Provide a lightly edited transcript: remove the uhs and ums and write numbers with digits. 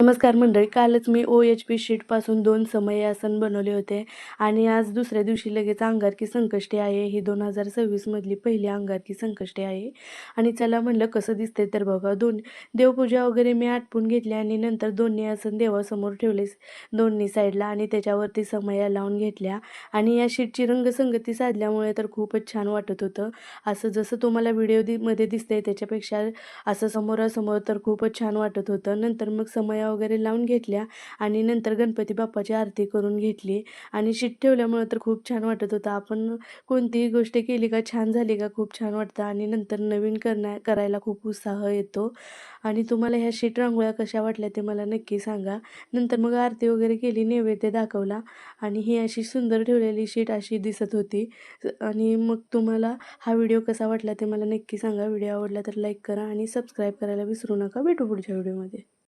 नमस्कार मंडळी. कालच मी OHP शीटपासून 2 समय आसन बनवले होते आणि आज दुसऱ्या दिवशी लगेच अंगारकी संकष्टी आहे. ही 2026 मधली पहिली अंगारकी संकष्टी आहे आणि चला म्हणलं कसं दिसतंय तर बघा. देवपूजा वगैरे मी आटपून घेतली आणि नंतर दोन्ही आसन देवासमोर ठेवले दोन्ही साईडला आणि त्याच्यावरती समया लावून घेतल्या आणि या शीटची रंगसंगती साधल्यामुळे तर खूपच छान वाटत होतं. असं जसं तुम्हाला मध्ये दिसतंय त्याच्यापेक्षा असं समोरासमोर तर खूपच छान वाटत होतं. नंतर मग समया वगैरे लावून घेतल्या आणि नंतर गणपती बाप्पाची आरती करून घेतली आणि शीट ठेवल्यामुळं तर खूप छान वाटत होतं. आपण कोणतीही गोष्ट केली का छान झाली का खूप छान वाटतं आणि नंतर नवीन करायला खूप उत्साह येतो. आणि तुम्हाला ह्या शीट रांगोळ्या कशा वाटल्या ते मला नक्की सांगा. नंतर मग आरती वगैरे केली, नैवेद्य दाखवला आणि ही अशी सुंदर ठेवलेली शीट अशी दिसत होती. आणि मग तुम्हाला हा व्हिडिओ कसा वाटला ते मला नक्की सांगा. व्हिडिओ आवडला तर लाईक करा आणि सबस्क्राईब करायला विसरू नका. भेटू पुढच्या व्हिडिओमध्ये.